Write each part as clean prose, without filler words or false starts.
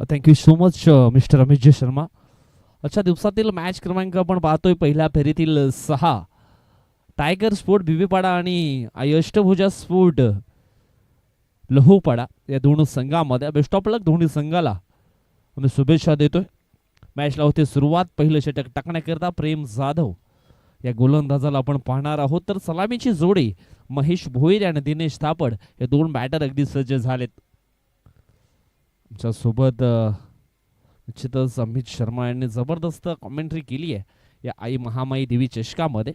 Thank you so much mister Amit जे शर्मा. अच्छा, दिवसातील मॅच क्रमांक आपण पाहतोय पहिल्या फेरीतील 6. टायगर स्पोर्ट भिवेपाडा आणि अष्टभुजा स्पोर्ट लहूपाडा या दोन संघामध्ये बेस्ट ऑफ लक दोन्ही संघाला आम्ही शुभेच्छा देतोय. मॅचला होते सुरुवात. पहिलं षटक टाकण्याकरता प्रेम जाधव या गोलंदाजाला आपण पाहणार आहोत. तर सलामीची जोडी महेश भोईर आणि दिनेश थापड हे दोन बॅटर अगदी सज्ज झालेत. आमच्या सोबत निश्चितच अमित शर्मा यांनी जबरदस्त कॉमेंट्री केली आहे या आई महामाई देवी चषकामध्ये.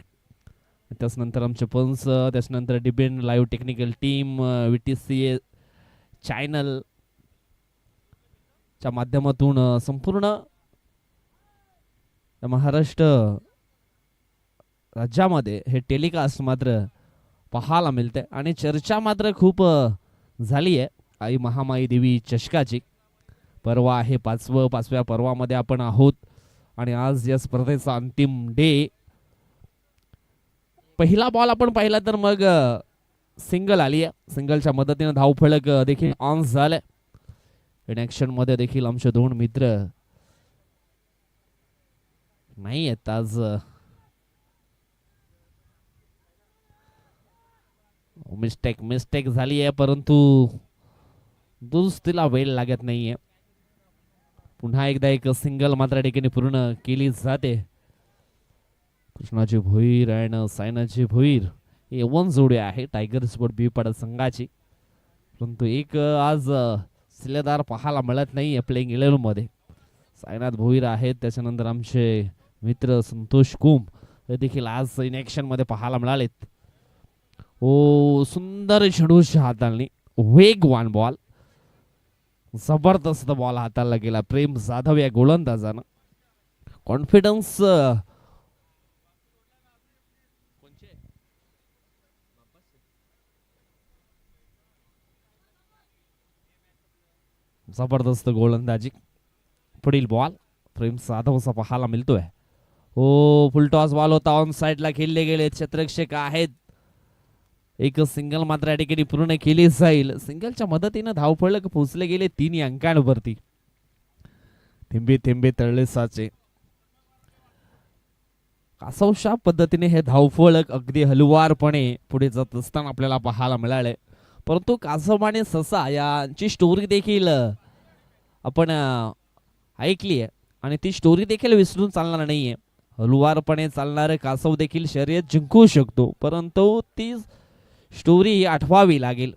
त्याच्यानंतर आमचे पंच, त्याच्यानंतर डिबेन live technical team, VTCA channel च्या माध्यमातून संपूर्ण महाराष्ट्र राज्यामध्ये हे टेलिकास्ट मात्र पाहायला मिळते आणि चर्चा मात्र खूप झाली आहे आई महामाई देवी चषकाची. पर्व आहे पाचव्या पर्वामध्ये आपण आहोत आणि आज या स्पर्धेचा अंतिम डे. पहिला बॉल आपण पाहिला तर मग सिंगल आली आहे. सिंगलच्या मदतीने धावफलक देखील ऑन झाले. इन ऍक्शन मध्ये देखील आमचे दोन मित्र नाही आहेत आज. मिस्टेक झाली आहे परंतु दुरुस्तीला वेळ लागत नाहीये. पुन्हा एकदा एक सिंगल मात्र ठिकाणी पूर्ण केली जाते. कृष्णाची भोईर आणि सायनाची भोईर हे वन जोडी आहे टायगर स्पोर्ट भिवेपाडा संघाची. परंतु एक आज सिलेदार पाहायला मिळत नाही प्लेइंग 11 मध्ये. सायनाथ भोईर आहेत, त्याच्यानंतर आमचे मित्र संतोष कुंभ हे देखील आज इन ऍक्शन मध्ये पाहायला मिळालेत. ओ सुंदर चेंडूच्या हाताळणी, वेगवान बॉल, जबरदस्त बॉल हाताळला गेला प्रेम जाधव या गोलंदाजानं. कॉन्फिडन्स जबरदस्त गोलंदाजी. पुढील बॉल प्रेम जाधवचा पाहायला मिळतोय. ओ फुल टॉस बॉल होता, ऑन साइडला खेळले गेले क्षेत्ररक्षक आहेत. एक सिंगल मात्र या ठिकाणी पूर्ण केली जाईल. सिंगलच्या मदतीने धावफलक पोहोचले गेले 3 अंकांवरती. थेंबे थेंबे तळले साचे. कासवशा पद्धतीने हे धावफलक अगदी हलवारपणे पुढे जात असताना आपल्याला पाहायला मिळाले. परंतु कासव आणि ससा यांची स्टोरी देखील आपण ऐकली आहे आणि ती स्टोरी देखील विसरून चालणार नाहीये. हलवारपणे चालणारे कासव देखील शर्यत जिंकू शकतो, परंतु ती स्टोरी आठवावी लागेल.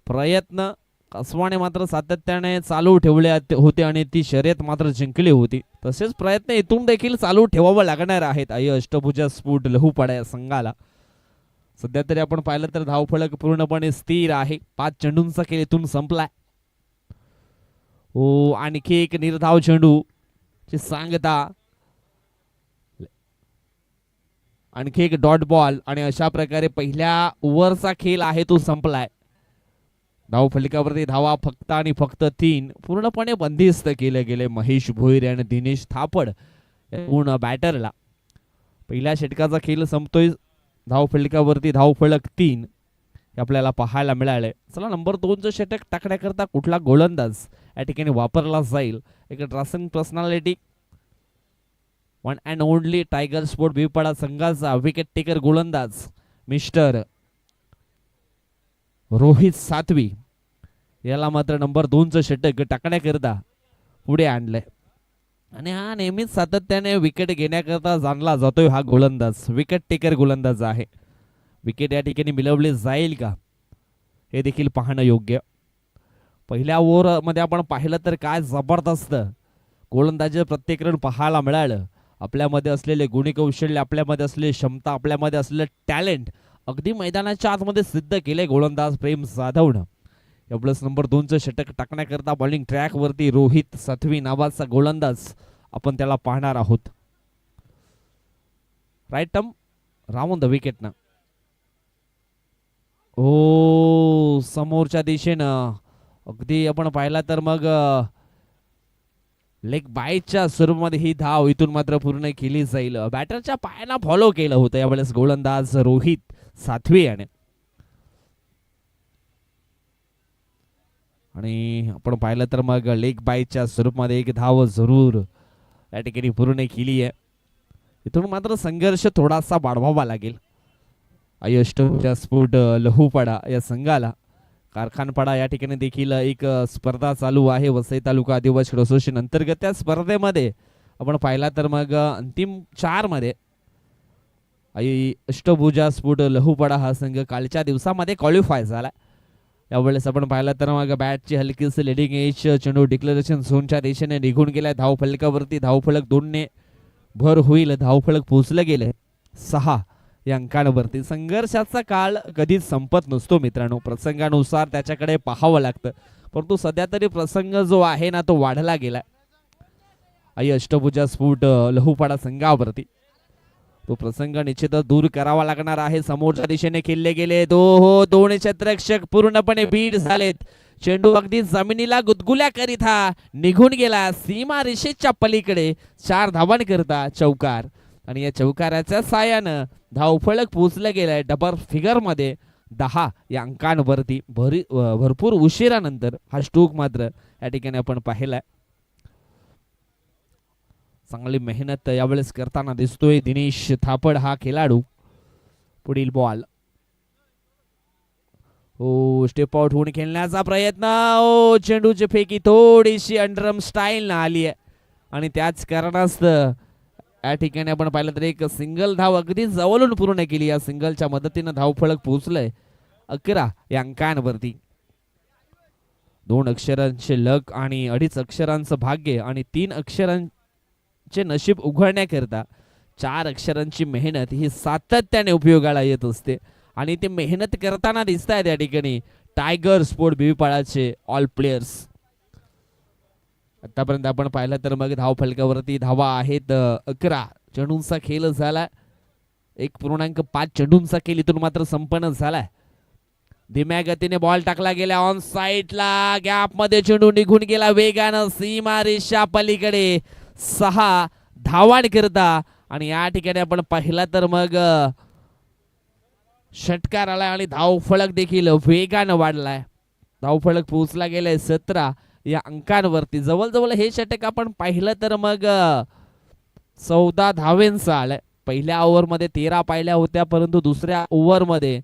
प्रयत्न कासवाने मात्र सातत्याने चालू ठेवले होते आणि ती शर्यत मात्र जिंकली होती. तसेच प्रयत्न इथून देखील चालू ठेवावं लागणार आहेत आई अष्टभुजा स्पोर्ट लहूपाडा या संघाला. सध्या तरी आपण पाहिलं तर धावफलक पूर्णपणे स्थिर आहे. 5 चेंडूंचा खेळ इथून संपलाय. ओ आणखी एक निर्धाव चेंडू ची सांगता, आणखी एक डॉट बॉल आणि अशा प्रकारे पहिल्या ओव्हरचा खेळ आहे तो संपलाय. धावफलकावरती धावा फक्त आणि फक्त 3 पूर्णपणे बंदिस्त केले गेले महेश भोईर आणि दिनेश थापड पूर्ण बॅटरला. पहिल्या षटकाचा खेळ संपतोय. धावफलकावरती धावफलक 3 हे आपल्याला पाहायला मिळाले. चला नंबर 2चं षटक टाकण्याकरता कुठला गोलंदाज या ठिकाणी वापरला जाईल. एक dressing personality, one and only Tiger Sport Bhivepada संघाचा विकेट टेकर गोलंदाज मिस्टर रोहित सातवी याला मात्र नंबर 2चं षटक टाकण्याकरता पुढे आणलंय. आणि हा नेहमीच सातत्याने विकेट घेण्याकरता जाणला जातोय हा गोलंदाज. विकेट टेकर गोलंदाज आहे. विकेट या ठिकाणी मिळवली जाईल का हे देखील पाहणं योग्य. पहिल्या ओव्हर मध्ये आपण पाहिलं तर काय जबरदस्त गोलंदाजी प्रत्येक रन पाहायला मिळालं. आपल्यामध्ये असलेले गुणी कौशल्य, आपल्यामध्ये असलेली क्षमता, आपल्यामध्ये असलेलं टॅलेंट अगदी मैदानाच्या आतमध्ये सिद्ध केले गोलंदाज प्रेम जाधवनं. एवढंच नंबर 2चं षटक टाकण्याकरता बॉलिंग ट्रॅक वरती रोहित सातवी नावाचा गोलंदाज आपण त्याला पाहणार आहोत. Right arm round the wicket ना. ओ समोरच्या दिशेनं अगदी आपण पाहिला तर मग लेग बायच्या स्वरूपामध्ये ही धाव इथून मात्र पूर्ण केली जाईल. बॅटरच्या पायाला फॉलो केलं होतं यावेळेस गोलंदाज रोहित सातवी याने. आणि आपण पाहिलं तर मग लेग बायच्या स्वरूपामध्ये एक धाव जरूर या ठिकाणी पूर्ण केली आहे. इथून मात्र संघर्ष थोडासा वाढवावा लागेल. अष्टभुजा स्फोट लहूपाडा या संघाला. कारखानपाडा या ठिकाणी देखील एक स्पर्धा चालू आहे वसई तालुका आदिवासी खेळ असोसिएशन अंतर्गत. त्या स्पर्धेमध्ये आपण पाहिला तर मग अंतिम 4 मध्ये अष्टभुजा स्फोट लहूपाडा हा संघ कालच्या दिवसामध्ये क्वालिफाय झाला. यावेळेस आपण पाहिलं तर मग बॅटची हलकीच लेडिंग एज चेंडू डिक्लेरेशन झोनच्या दिशेने निघून गेलाय. धावफलकावरती धावफलक 2ने भर होईल. धावफलक पोहोचलं गेले 6 या अंकांवरती. संघर्षाचा काळ कधीच संपत नसतो मित्रांनो. प्रसंगानुसार त्याच्याकडे पाहावं लागतं. परंतु सध्या तरी प्रसंग जो आहे ना तो वाढला गेला अष्टभुजा स्फोट लहूपाडा संघावरती. तो प्रसंग निश्चितच दूर करावा लागणार आहे. समोरच्या दिशेने खेळले गेले दोन क्षेत्ररक्षक पूर्णपणे बीट झालेत. चेंडू अगदी जमिनीला गुदगुल्या करीत निघून गेला सीमा रेषेच्या पलीकडे. 4 धावांकरता चौकार आणि या चौकाराच्या साहाय्यानं धावफलक पोहोचलं गेलंय डबल फिगर मध्ये 10 या अंकांवरती. भरपूर उशिरानंतर हा स्ट्रोक मात्र या ठिकाणी आपण पाहिलाय. चांगली मेहनत यावेळेस करताना दिसतोय दिनेश थापड हा खेळाडू. पुढील बॉल स्टेप आउट होऊन खेळण्याचा प्रयत्न. चेंडूची फेकी थोडीशी अंडरम स्टाईल ना आली आहे आणि त्याच कारणास्तव या ठिकाणी आपण पाहिलं तर एक सिंगल धाव अगदी जवळून पूर्ण केली. या सिंगलच्या मदतीने धावफलक पोहोचलंय 11 या अंकांवरती. 2 अक्षरांचे लक आणि 2.5 अक्षरांचं भाग्य आणि 3 अक्षरांचे नशीब उघडण्याकरता 4 अक्षरांची मेहनत ही सातत्याने उपयोगाला येत असते आणि ते मेहनत करताना दिसत आहेत या ठिकाणी टायगर स्पोर्ट बिवीपाडाचे ऑल प्लेयर्स. आतापर्यंत आपण पाहिलं तर मग धावफलकावरती धावा आहेत 11. चेंडूंचा खेळ झाला 1.5 चेंडूंचा खेळ इथून मात्र संपन्न झालाय. धीम्या गतीने बॉल टाकला गेला ऑन साइडला. गॅप मध्ये चेंडू निघून गेला वेगानं सीमा रेषा पलीकडे. 6 धावांकरता आणि या ठिकाणी आपण पाहिला तर मग षटकार आलाय आणि धावफलक देखील वेगानं वाढलाय. धावफलक पोहोचला गेलाय 17 या अंकांवरती. जवळजवळ हे षटक आपण पाहिलं तर मग 14 धावेंचं आलंय. पहिल्या ओव्हरमध्ये 13 पाहिल्या होत्या परंतु दुसऱ्या ओव्हरमध्ये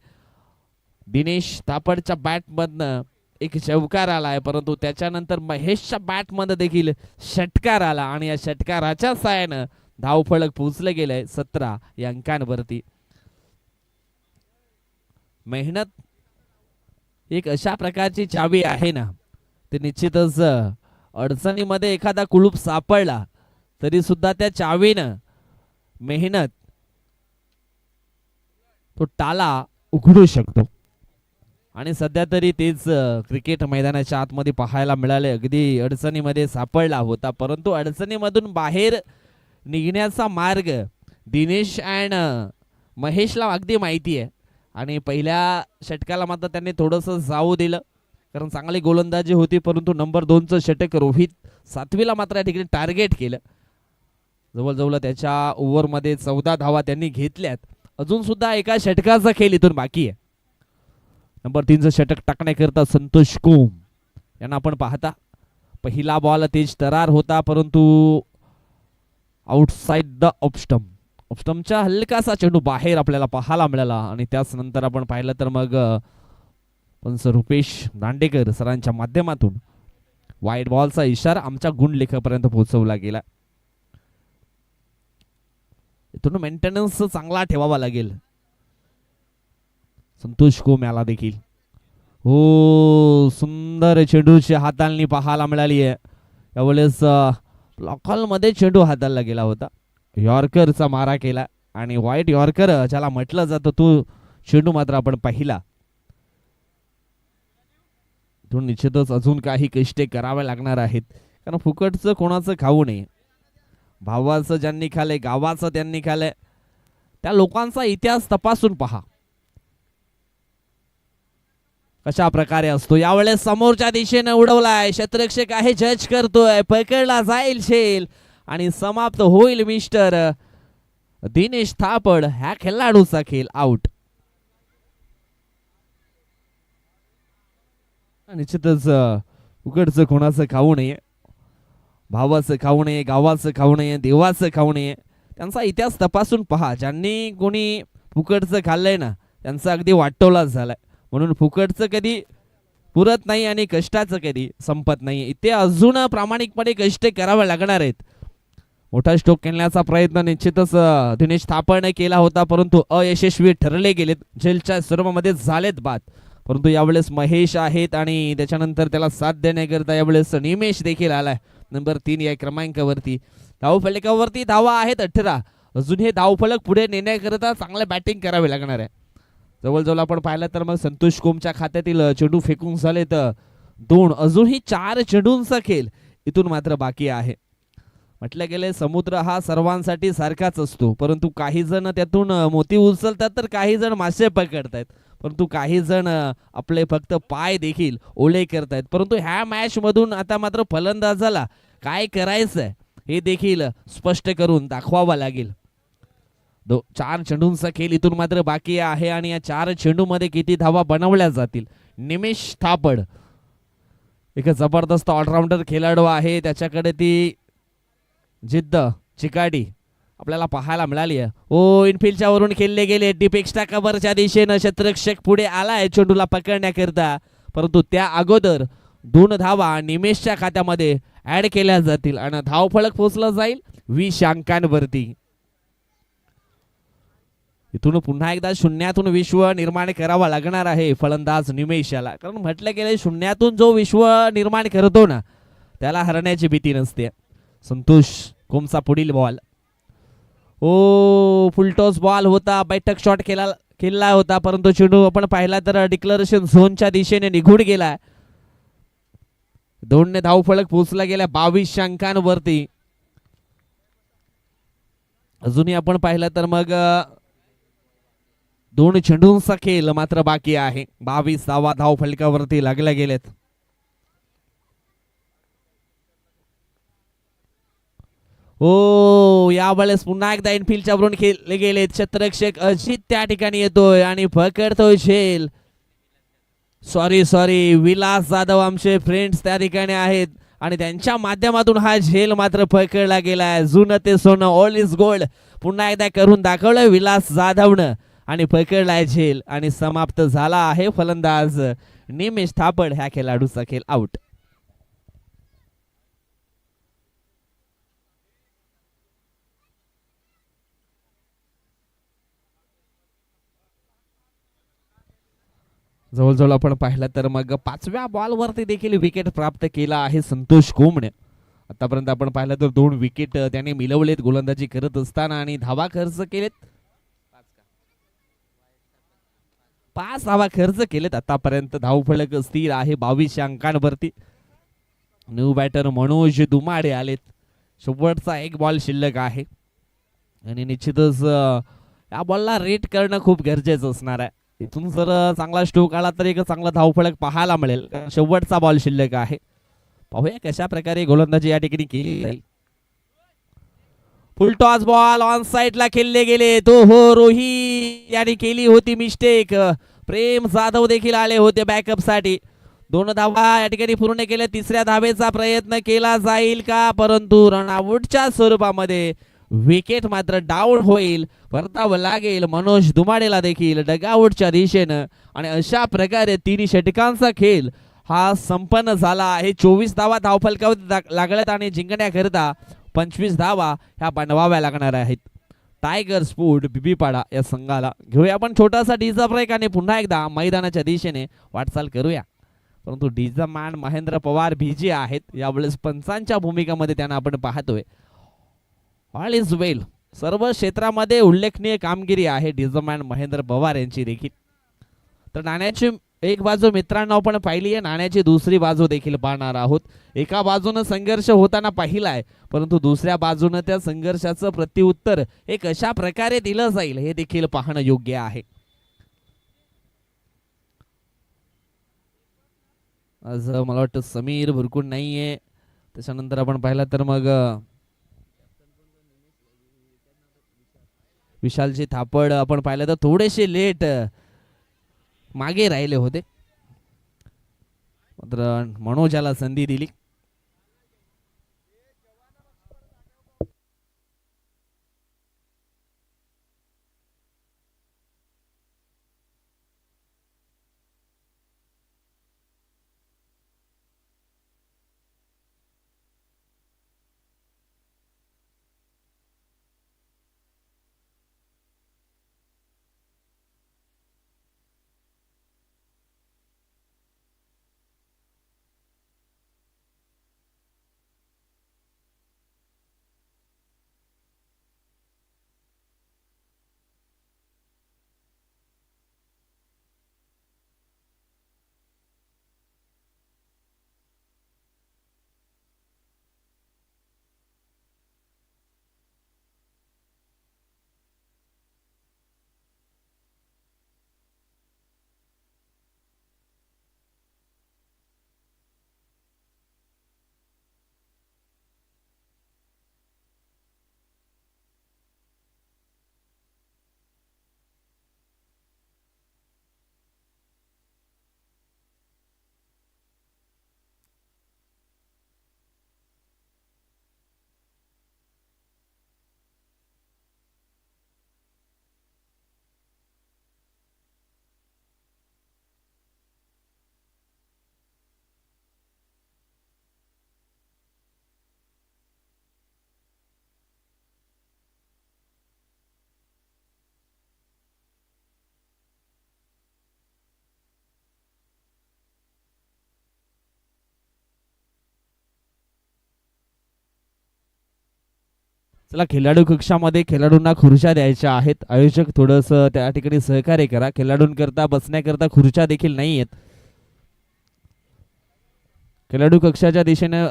दिनेश थापडच्या बॅटमधनं एक चौकार आलाय परंतु त्याच्यानंतर महेशच्या बॅटमध्ये देखील षटकार आला आणि या षटकाराच्या साहाय्यानं धावफलक पोहोचलं गेलंय 17 या अंकांवरती. मेहनत एक अशा प्रकारची चावी आहे ना ते निश्चितच अडचणीमध्ये एखादा कुलूप सापडला तरी सुद्धा त्या चावीनं मेहनत तो टाला उघडू शकतो आणि सध्या तरी तेच क्रिकेट मैदानाच्या आतमध्ये पाहायला मिळाले. अगदी अडचणीमध्ये सापडला होता परंतु अडचणीमधून बाहेर निघण्याचा मार्ग दिनेश अँड महेशला अगदी माहिती आहे आणि पहिल्या षटकाला मात्र त्यांनी थोडंसं जाऊ दिलं कारण चांगली गोलंदाजी होती परंतु नंबर 2चं षटक रोहित सातवीला मात्र या ठिकाणी टार्गेट केलं. जवळजवळ त्याच्या ओव्हरमध्ये 14 धावा त्यांनी घेतल्यात. अजून सुद्धा एका षटकाचा खेळ इथून बाकी आहे. नंबर 3चं षटक टाकण्याकरता संतोष कोम यांना आपण पाहता. पहिला बॉल तेज तरार होता परंतु आउटसाइड द ऑफस्टम्प. ऑफस्टम्पच्या हलकासा चेंडू बाहेर आपल्याला पाहायला मिळाला आणि त्याच नंतर आपण पाहिलं तर मग पंच रुपेश दांडेकर सरांच्या माध्यमातून वाईड बॉलचा इशारा आमच्या गुणलेखापर्यंत पोहोचवला गेला. इथून मेंटेनन्स चांगला ठेवावा लागेल. संतोष कोम याला देखील सुंदर चेंडूची हाताळणी पाहायला मिळाली आहे. यावेळेस लॉकल मध्ये चेंडू हाताळला गेला होता. यॉर्करचा मारा केला आणि व्हाईट यॉर्कर ज्याला म्हटलं जातं तो चेंडू मात्र आपण पाहिला. इथून निश्चितच अजून काही कष्टे करावे लागणार आहेत कारण फुकटचं कोणाचं खाऊ नये. भावाचं ज्यांनी खाल्लंय गावाचं त्यांनी खाल्लंय त्या लोकांचा इतिहास तपासून पहा कशा प्रकारे असतो. यावेळेस समोरच्या दिशेने उडवलाय क्षेत्ररक्षक आहे जज करतोय पकडला जाईल शेल आणि समाप्त होईल मिस्टर दिनेश थापड ह्या खेळाडूचा खेळ आउट. निश्चितच उकडचं कोणाचं खाऊ नये, भावाचं खाऊ नये, गावाचं खाऊ नये, देवाचं खाऊ नये. त्यांचा इतिहास तपासून पहा. ज्यांनी कोणी फुकटचं खाल्लंय ना त्यांचा अगदी वाटोलाच झालाय. म्हणून फुकटचं कधी पुरत नाही आणि कष्टाचं कधी संपत नाही. इथे अजून प्रामाणिकपणे कष्ट करावे लागणार आहेत. मोठा स्ट्रोक खेळण्याचा प्रयत्न निश्चितच दिनेश थापाने केला होता, परंतु अयशस्वी ठरले गेलेत. झेलच्या सर्वमध्ये झालेत बाद, परंतु यावेळेस महेश आहेत आणि त्याच्यानंतर त्याला साथ देण्याकरता यावेळेस निमेश देखील आलाय नंबर 3 या क्रमांकावरती. धावफलकावरती धावा आहेत 18. अजून हे धावफलक पुढे नेण्याकरता चांगलं बॅटिंग करावी लागणार आहे. जवळजवळ आपण पाहिलं तर मग संतोष कोमच्या खात्यातील चेंडू फेकून झालेत 2. अजूनही 4 चेंडूंचा खेळ इथून मात्र बाकी आहे. म्हटलं गेले समुद्र हा सर्वांसाठी सारखाच असतो, परंतु काही जण त्यातून मोती उचलतात तर काही जण मासे पकडतात, परंतु काही जण आपले फक्त पाय देखील ओले करतायत. परंतु ह्या मॅच मधून आता मात्र फलंदाजाला काय करायचंय हे देखील स्पष्ट करून दाखवावा लागेल. 4 चेंडूंचा खेळ इथून मात्र बाकी आहे आणि या 4 चेंडू मध्ये किती धावा बनवल्या जातील. निमेश थापड एक जबरदस्त ऑलराऊंडर खेळाडू आहे, त्याच्याकडे ती जिद्द चिकाटी आपल्याला पाहायला मिळाली आहे. ओ इनफिल्डच्या वरून खेळले गेले डीप एक्स्ट्रा कव्हरच्या दिशेनं क्षेत्ररक्षक पुढे आलाय चेंडूला पकडण्याकरता, परंतु त्या अगोदर 2 धावा निमेशच्या खात्यामध्ये ऍड केल्या जातील आणि धावफलक पोहोचलं जाईल 20 अंकांवरती. इथून पुन्हा एकदा शून्यातून विश्व निर्माण करावा लागणार आहे फलंदाज निमेशाला, कारण म्हटलं गेलं शून्यातून जो विश्व निर्माण करतो ना त्याला हरण्याची भीती नसते. संतोष कोमचा पुढील बॉल, ओ फुलटॉस बॉल होता, बैठक शॉट खेळला होता, परंतु चेंडू आपण पाहिला तर डिक्लरेशन झोनच्या दिशेने निघून गेला. 2 धावफलक पोहोचला गेला 22 अंकांवरती. अजूनही आपण पाहिलं तर मग 2 चेंडूंचा खेळ मात्र बाकी आहे. 22 धावा धावफलकावरती लागल्या गेलेत. ओ यावेळेस पुन्हा एकदा इनफिल्डच्या वरून खेळले गेलेत. क्षेत्ररक्षक अजित त्या ठिकाणी येतोय आणि पकडतोय झेल. सॉरी विलास जाधव आमचे फ्रेंड्स त्या ठिकाणी आहेत आणि त्यांच्या माध्यमातून हा झेल मात्र पकडला गेलाय. जुनं ते सोनं ऑल इज गोल्ड पुन्हा एकदा करून दाखवलं विलास जाधवनं आणि पकडलाय झेल आणि समाप्त झाला आहे फलंदाज निमेश थापड ह्या खेळाडूचा खेळ आउट. जवळजवळ आपण पाहिलं तर मग 5व्या बॉलवरती देखील विकेट प्राप्त केला आहे संतोष कोमने. आतापर्यंत आपण पाहिलं तर 2 विकेट त्याने मिळवलेत गोलंदाजी करत असताना आणि धावा खर्च केलेत 5 धावा खर्च केलेत आतापर्यंत. धावफलक स्थिर आहे 22 अंकांवरती. न्यू बॅटर मनोज दुमाडे आलेत. शेवटचा 1 बॉल शिल्लक आहे आणि निश्चितच या बॉलला रेट करणं खूप गरजेचं असणार आहे. इथून जर चांगला स्ट्रोक आला तर एक चांगला धावफलक पाहायला मिळेल. शेवटचा बॉल शिल्लक आहे. पाहूया कशा प्रकारे गोलंदाजी या ठिकाणी केली जाईल. फुल टॉस बॉल ऑन साइडला खेळले गेले. तो हो रोही याने केली होती मिस्टेक. प्रेम जाधव देखील आले होते बॅकअप साठी. 2 धावा या ठिकाणी पूर्ण केल्या. 3ऱ्या धावेचा प्रयत्न केला जाईल का, परंतु रनआउटच्या स्वरूपामध्ये विकेट मात्र डाऊन होईल. परतावं लागेल मनोज दुमाडेला देखील डगआउटच्या दिशेनं आणि अशा प्रकारे 3 षटकांचा खेळ हा संपन्न झाला आहे. 24 धावा धावफलकावर लागल्यात आणि जिंकण्याकरिता 25 धावा ह्या बनवाव्या लागणार आहेत टायगर स्पोर्ट बीबीपाडा या संघाला. घेऊया आपण छोटासा डीजा ब्रेक आणि पुन्हा एकदा मैदानाच्या दिशेने वाटचाल करूया. परंतु डीजा मॅन महेंद्र पवार बीजी आहेत. यावेळेस पंचांच्या भूमिकामध्ये त्यांना आपण पाहतोय. ऑल इज वेल, सर्व क्षेत्रामध्ये उल्लेखनीय कामगिरी आहे डीजा मॅन महेंद्र पवार यांची देखील. तर नाण्याची एक बाजू मित्रांनो आपण पाहिली आहे, नाण्याची दुसरी बाजू देखील पाहणार आहोत. एका बाजूने संघर्ष होताना पाहिलाय, परंतु दुसऱ्या बाजूने त्या संघर्षाचं प्रत्युत्तर हे कशा प्रकारे दिलं जाईल हे देखील पाहणं योग्य आहे. आज मला वाटतं समीर भुरकुंड नाहीये. त्याच्यानंतर आपण पाहिलं तर मग विशालजी थापड आपण पाहिलं तर थोडेसे लेट मागे राहिले होते. मात्र मनोजाला संधी दिली. चला खेळाडू कक्षामध्ये खेळाडूंना खुर्च्या द्यायच्या आहेत. आयोजक थोडस त्या ठिकाणी सहकार्य करा. खेळाडूंकरता बसण्याकरता खुर्च्या देखील नाही आहेत. खेळाडू कक्षाच्या दिशेने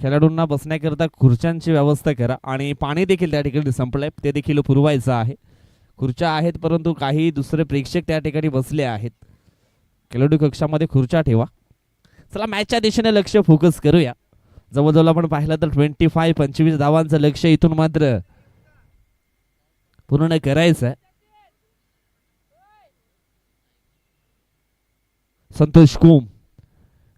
खेळाडूंना बसण्याकरता खुर्च्यांची व्यवस्था करा. आणि पाणी देखील त्या ठिकाणी संपलंय, ते देखील पुरवायचं आहे. खुर्च्या आहेत परंतु काही दुसरे प्रेक्षक त्या ठिकाणी बसले आहेत. खेळाडू कक्षामध्ये खुर्च्या ठेवा. चला मॅचच्या दिशेने लक्ष फोकस करूया. जवळजवळ आपण पाहिलं तर 25 धावांचं लक्ष इथून मात्र पूर्ण करायचं आहे. संतोष कुम,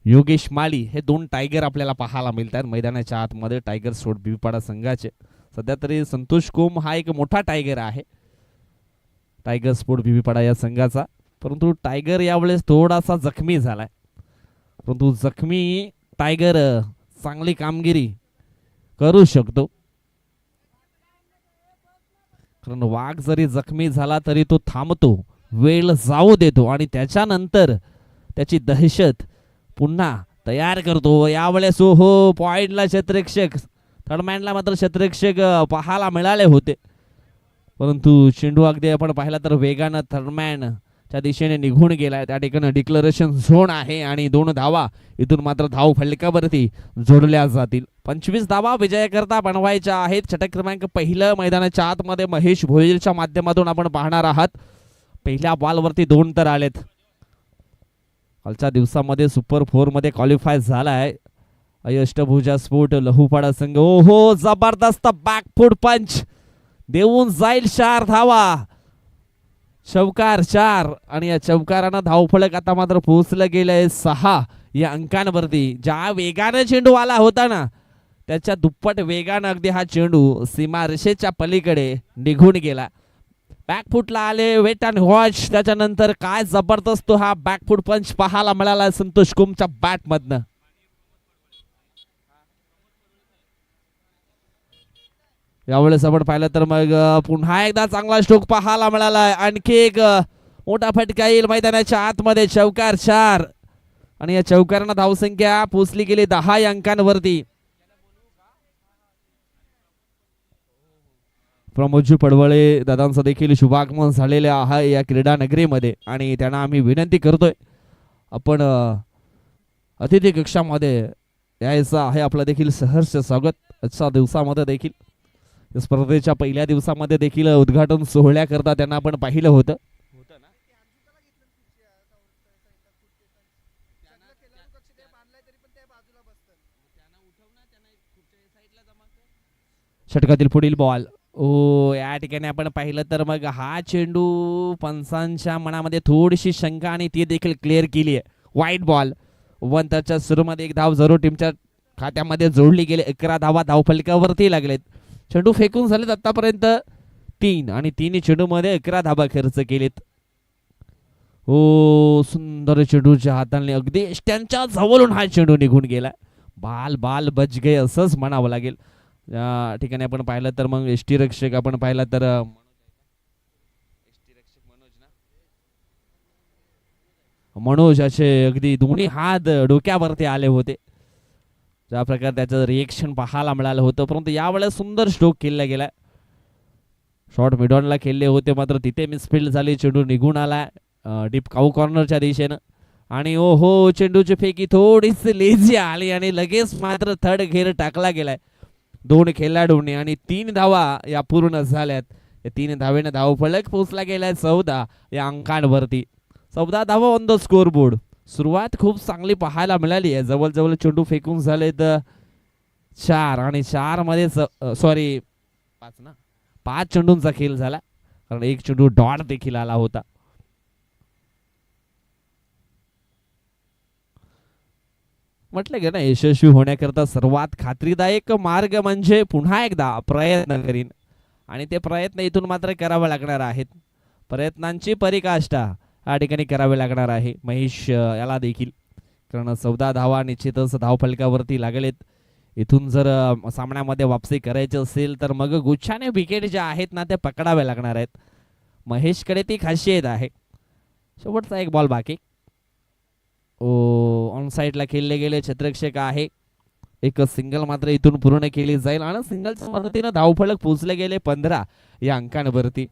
योगेश माळी हे दोन टायगर आपल्याला पाहायला मिळतात मैदानाच्या आतमध्ये. टायगर स्पोर्ट बीबीपाडा संघाचे सध्या तरी संतोष कुम हा एक मोठा टायगर आहे टायगर स्पोर्ट बीबीपाडा या संघाचा. परंतु टायगर यावेळेस थोडासा जखमी झालाय. परंतु जखमी टायगर चांगली कामगिरी करू शकतो. कारण वाघ जरी जखमी झाला तरी तो थांबतो, वेळ जाऊ देतो आणि त्याच्यानंतर त्याची दहशत पुन्हा तयार करतो. यावेळेस हो पॉइंटला क्षेत्ररक्षक, थर्डमॅनला मात्र क्षेत्ररक्षक पाहायला मिळाले होते. परंतु चेंडू अगदी आपण पाहिला तर वेगानं थर्डमॅन च्या दिशेने निघून गेलाय. त्या ठिकाणी डिक्लरेशन झोन आहे आणि 2 धावा इथून मात्र धाव फलकावरती जोडल्या जातील. 25 धावा विजयाकरता बनवायच्या आहेत. षटक क्रमांक पहिलं मैदानाच्या आतमध्ये महेश भोईरच्या माध्यमातून आपण पाहणार आहात. पहिल्या बॉलवरती 2 तर आलेत. कालच्या दिवसामध्ये सुपर 4 मध्ये क्वालिफाय झालाय अष्टभुजा स्पोर्ट लहुपाडा संघ. ओहो जबरदस्त बॅकफूट पंच देऊन जाईल 4 धावा. चौकार 4 आणि या चौकारानं धावफलक आता मात्र पोहोचलं गेलंय 6 या अंकांवरती. ज्या वेगाने चेंडू आला होता ना त्याच्या दुप्पट वेगानं अगदी हा चेंडू सीमारेषेच्या पलीकडे निघून गेला. बॅकफुटला आले वेट अँड वॉच. त्याच्यानंतर काय जबरदस्त हा बॅकफुट पंच पाहायला मिळाला संतोष कुमच्या बॅट मधनं. यावेळेस आपण पाहिलं तर मग पुन्हा एकदा चांगला स्ट्रोक पाहायला मिळाला. आणखी एक मोठा फटका येईल मैदानाच्या आतमध्ये. चौकार 4 आणि या चौकारांना धावसंख्या पोचली गेली 10 या अंकांवरती. प्रमोदजी पडवळे दादांचं देखील शुभागमन झालेले आहे या क्रीडा नगरीमध्ये आणि त्यांना आम्ही विनंती करतोय आपण अतिथी कक्षामध्ये यायचं आहे. आपलं देखील सहर्ष स्वागत. आजच्या दिवसामध्ये देखील स्पर्धेच्या पहिल्या दिवसामध्ये देखील उद्घाटन सोहळ्याकरता त्यांना आपण पाहिलं होतं. षटकातील पुढील बॉल. ओ या ठिकाणी आपण पाहिलं तर मग हा चेंडू पंचांच्या मनामध्ये थोडीशी शंका आणि ती देखील क्लिअर केली आहे. वाईट बॉल. ओव्हरच्या सुरूमध्ये एक धाव जरूर टीमच्या खात्यामध्ये जोडली गेली. 11 धावा धावफलकावरती लागलेत. चेंडू फेकून झालेत आतापर्यंत 3 आणि 3 चेंडूमध्ये 11 धावा खर्च केलेत. हो, सुंदर चेंडूच्या हाताने अगदी त्यांच्या जवळून हा चेंडू निघून गेला. बाल बाल बच गए असंच म्हणावं लागेल. या ठिकाणी आपण पाहिलं तर मग एसटी रक्षक आपण पाहिलं तर मनोज असे अगदी दोन्ही हात डोक्यावरती आले होते. ज्या प्रकारे त्याचं रिएक्शन पाहायला मिळालं होतं. परंतु यावेळेस सुंदर स्ट्रोक केला गेला. शॉर्ट मिडॉनला खेळले होते मात्र तिथे मिसफिल्ड झाली. चेंडू निघून आला डीप काऊ कॉर्नरच्या दिशेनं आणि ओहो चेंडूची फेकी थोडीशी लेझी आली आणि लगेच मात्र थर्ड घेर टाकला गेलाय 2 खेळाडूंनी आणि 3 धावा या पूर्ण झाल्यात. या 3 धावेने धावफलक पोहोचला गेलाय 14 या अंकांवरती. 14 धावा ऑन द स्कोर बोर्ड. सुरुवात खूप चांगली पाहायला मिळाली आहे. जवळ चेंडू फेकून झालेत 4 आणि 4 मध्ये सॉरी 5 चेंडूंचा खेळ झाला कारण एक चेंडू डॉट देखील आला होता. म्हटलं गे ना यशस्वी होण्याकरता सर्वात खात्रीदायक मार्ग म्हणजे पुन्हा एकदा प्रयत्न करीन आणि ते प्रयत्न इथून मात्र करावे लागणार आहेत. प्रयत्नांची पराकाष्ठा या ठिकाणी करावी लागणार आहे महेश याला देखील कारण 14 धावा निश्चितच धावफलकावरती लागलेत. इथून जर सामन्यामध्ये वापसी करायची असेल तर मग गुच्छाने विकेट ज्या आहेत ना ते पकडावे लागणार आहेत. महेशकडे ती खासियत आहे. शेवटचा एक बॉल बाकी. ऑन साईडला खेळले गेले क्षेत्ररक्षक आहे. एक सिंगल मात्र इथून पूर्ण केली जाईल आणि सिंगलच्या मदतीने धावफलक पोहोचले गेले 15 या अंकांवरती.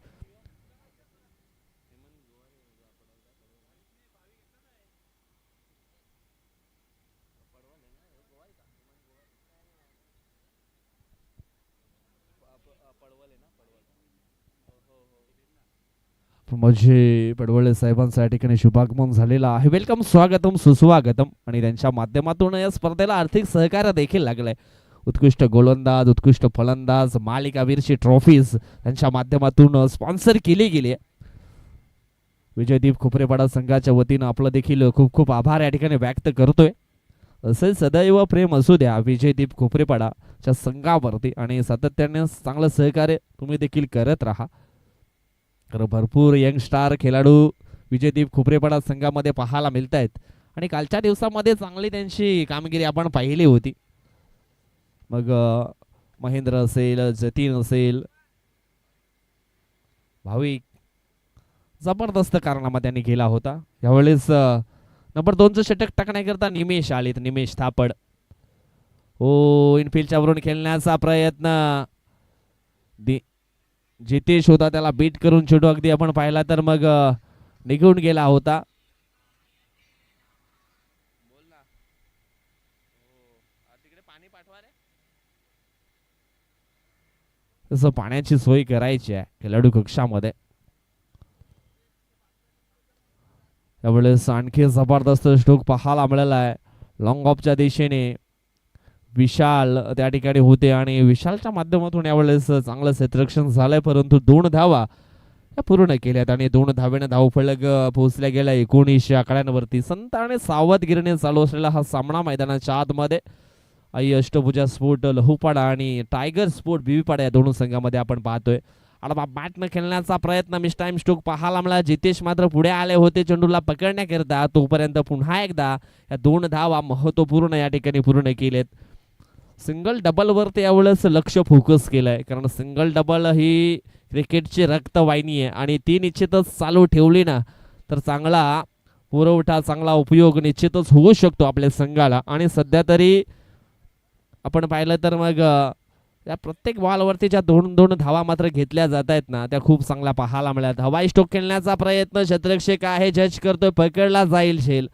म्हणजे पडवळे साहेबांचा या ठिकाणी शुभागमन झालेला आहे. वेलकम, स्वागतम, सुस्वागतम आणि त्यांच्या माध्यमातून या स्पर्धेला आर्थिक सहकार्य देखील लागलंय. उत्कृष्ट गोलंदाज, उत्कृष्ट फलंदाज, मालिकावीरची ट्रॉफीज त्यांच्या माध्यमातून स्पॉन्सर केली गेली आहे. विजयदीप खोपरेपाडा संघाच्या वतीनं आपलं देखील खूप खूप आभार या ठिकाणी व्यक्त करतोय. असे सदैव प्रेम असू द्या विजयदीप खोपरेपाडाच्या संघावरती आणि सातत्याने चांगलं सहकार्य तुम्ही देखील करत राहा. तर भरपूर यंग स्टार खेळाडू विजयदीप खोपरेपाडा संघामध्ये पाहायला मिळत आहेत आणि कालच्या दिवसामध्ये चांगली त्यांची कामगिरी आपण पाहिली होती. मग महेंद्र असेल, जतीन असेल, भाविक जबरदस्त कारनामा त्यांनी केला होता. यावेळेस नंबर 2चं षटक टाकण्याकरता निमेश आलेत. निमेश थापड हो इनफिल्डच्या वरून खेळण्याचा प्रयत्न जितेश होता त्याला बीट करून चेंडू अगदी आपण पाहिला तर मग निघून गेला होता. तसं पाण्याची सोय करायची आहे खेळाडू कक्षामध्ये. त्यावेळेस आणखी जबरदस्त स्ट्रोक पाहायला मिळाला आहे लॉंग ऑफच्या दिशेने. विशाल त्या ठिकाणी होते आणि विशालच्या माध्यमातून यावेळेस चांगलं क्षेत्ररक्षण झालंय परंतु 2 धावा पूर्ण केल्यात आणि 2 धावेने धावफलक पोहोचल्या गेल्या 19 आकड्यांवरती. संत आणि सावधगिरीने चालू असलेला हा सामना मैदानाच्या आतमध्ये आई अष्टभुजा स्पोर्ट लहुपाडा आणि टायगर स्पोर्ट बीबीपाडा या दोन संघामध्ये आपण पाहतोय. आणि बॅटनं खेळण्याचा प्रयत्न मिस टाइम स्ट्रोक पाहायला मिळाला. जितेश मात्र पुढे आले होते चेंडूला पकडण्याकरता. तोपर्यंत पुन्हा एकदा या 2 धावा महत्वपूर्ण या ठिकाणी पूर्ण केलेत. सिंगल डबल वरती यावेळेस लक्ष फोकस केलंय कारण सिंगल डबल ही क्रिकेटची रक्तवाहिनी आहे आणि ती निश्चितच चालू ठेवली ना तर चांगला पुरवठा चांगला उपयोग निश्चितच होऊ शकतो आपल्या संघाला. आणि सध्या तरी आपण पाहिलं तर मग या प्रत्येक बॉलवरती ज्या 2-2 धावा मात्र घेतल्या जात आहेत ना त्या खूप चांगल्या पाहायला मिळाल्या. हवाई स्ट्रोक खेळण्याचा प्रयत्न क्षेत्ररक्षक आहे जज करतोय पकडला जाईल झेल.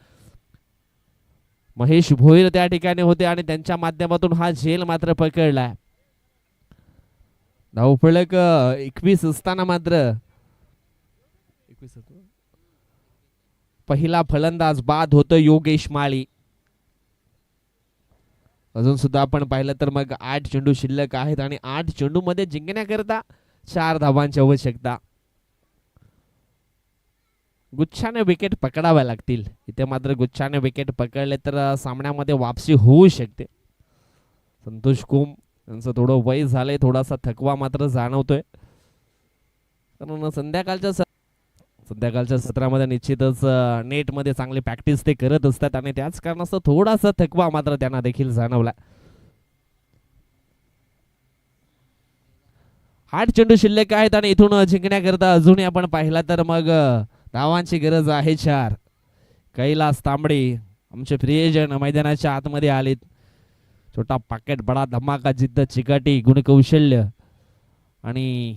महेश भोईर त्या ठिकाणी होते आणि त्यांच्या माध्यमातून हा झेल मात्र पकडलाय. धावफलक 21 असताना मात्र पहिला फलंदाज बाद होतो योगेश माळी. अजून सुद्धा आपण पाहिलं तर मग 8 चेंडू शिल्लक आहेत आणि 8 चेंडू मध्ये जिंकण्याकरता 4 धावांची आवश्यकता. गुच्छाने विकेट पकडाव्या लागतील. इथे मात्र गुच्छाने विकेट पकडले तर सामन्यामध्ये वापसी होऊ शकते. संतोष कुम यांचं थोडं वय झालंय, थोडासा थकवा मात्र जाणवतोय. कारण संध्याकाळच्या सत्रामध्ये निश्चितच नेटमध्ये चांगली प्रॅक्टिस ते करत असतात आणि त्याच कारणास्तव थोडासा थकवा मात्र त्यांना देखील जाणवला. 8 चेंडू शिल्लक आहेत आणि इथून जिंकण्याकरता अजूनही आपण पाहिला तर मग धावांची गरज आहे 4. कैलास तांबडे आमचे प्रियजन मैदानाच्या आतमध्ये आलेत. छोटा पाकेट बडा धमाका, जिद्द, चिकाटी, गुणकौशल्य आणि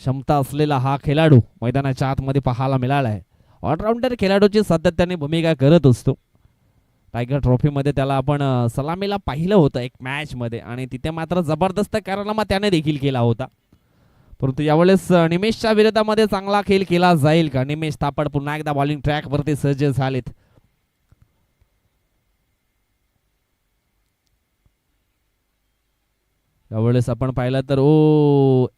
क्षमता असलेला हा खेळाडू मैदानाच्या आतमध्ये पाहायला मिळालाय. ऑलराऊंडर खेळाडूची सातत्याने भूमिका करत असतो. टायगर ट्रॉफीमध्ये त्याला आपण सलामीला पाहिलं होतं एक मॅच मध्ये आणि तिथे मात्र जबरदस्त कारनामा त्याने देखील केला होता. परंतु यावेळेस निमेशच्या विरोधामध्ये चांगला खेळ केला जाईल का? निमेश थापड पुन्हा एकदा बॉलिंग ट्रॅक वरती सज्ज झालेत. यावेळेस आपण पाहिलं तर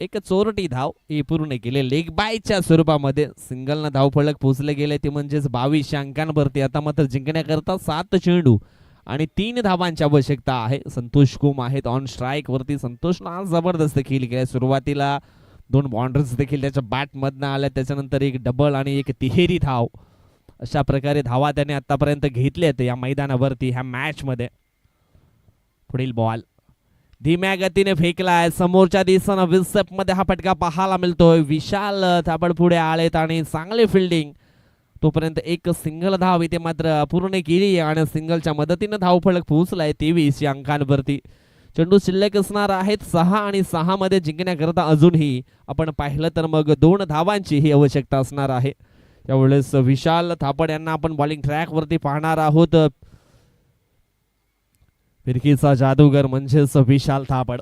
एक चोरटी धाव ही पूर्ण केली लेग बायच्या स्वरूपामध्ये. सिंगलनं धावफलक पोहोचले गेले ते म्हणजेच 22 अंकांवरती. आता मात्र जिंकण्याकरता 7 चेंडू आणि 3 धावांची आवश्यकता आहे. संतोष कुम आहेत ऑन स्ट्राईक वरती. संतोषनं आज जबरदस्त खेळ केला. सुरुवातीला 2 बाउंड्रीज देखील त्याच्या बॅट मधनं आल्या, त्याच्यानंतर एक डबल आणि एक तिहेरी धाव, अशा प्रकारे धावा त्याने आतापर्यंत घेतल्यात या मैदानावरती ह्या मॅच मध्ये. पुढील बॉल धीम्या गतीने फेकलाय समोरच्या दिशेनं. विस्सेप मध्ये हा फटका पाहायला मिळतोय. विशाल थापड पुढे आलेत आणि चांगली फिल्डिंग. तोपर्यंत एक सिंगल धाव इथे मात्र पूर्ण केली आणि सिंगलच्या मदतीने धावफलक पोहोचलाय 23 अंकांवरती. चेंडू शिल्लक असणार आहेत 6 आणि 6 मध्ये जिंकण्याकरता अजूनही आपण पाहिलं तर मग 2 धावांची ही आवश्यकता असणार आहे. त्यावेळेस विशाल थापड यांना आपण बॉलिंग ट्रॅक वरती पाहणार आहोत. फिरकीचा जादूगर म्हणजेच विशाल थापड.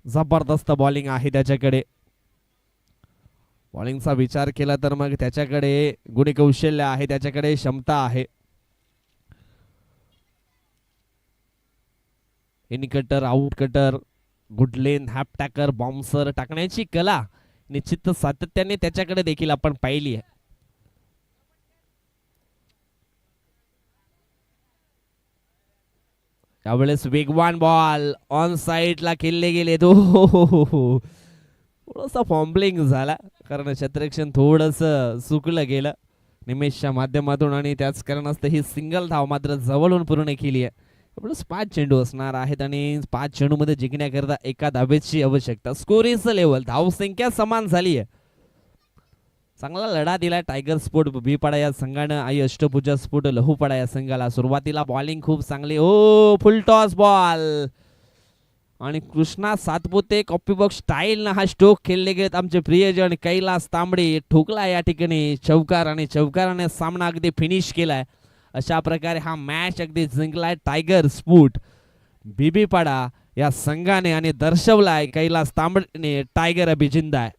जबरदस्त बॉलिंग आहे त्याच्याकडे. बॉलिंगचा विचार केला तर मग त्याच्याकडे गुणकौशल्य आहे, त्याच्याकडे क्षमता आहे. In cutter, out cutter, good length, half tracker, bouncer टाकण्याची कला निश्चित सातत्याने त्याच्याकडे देखील आपण पाहिली आहे. यावेळेस वेगवान बॉल ऑन साइडला खेळले गेले. थोडंसं फॉम्बलिंग झाला कारण क्षेत्ररक्षण थोडंसं चुकलं गेलं निमेशच्या माध्यमातून आणि त्याच कारणास्तव ही सिंगल धाव मात्र जवळून पूर्ण केली आहे. यावेळेस 5 चेंडू असणार आहेत आणि 5 चेंडू मध्ये जिंकण्याकरता एका धावेची आवश्यकता. स्कोरिंग लेवल धावसंख्या समान झाली आहे. चांगला लढा दिला टायगर स्पोर्ट बीपाडा या संघानं आई अष्टभुजा स्पोर्ट लहूपाडा या संघाला. सुरुवातीला बॉलिंग खूप चांगली. फुल टॉस बॉल आणि Krishna Satpute copy box style हा स्ट्रोक खेळले गेलेत. आमचे प्रियजन कैलास तांबडे ठोकला या ठिकाणी चौकार आणि चौकाराने सामना अगदी फिनिश केलाय. अशा प्रकारे हा मॅच अगदी जिंकलाय टायगर स्पोर्ट बीबीपाडा या संघाने आणि दर्शवलाय कैलास तांबडेने टायगर अभिजिंदा आहे.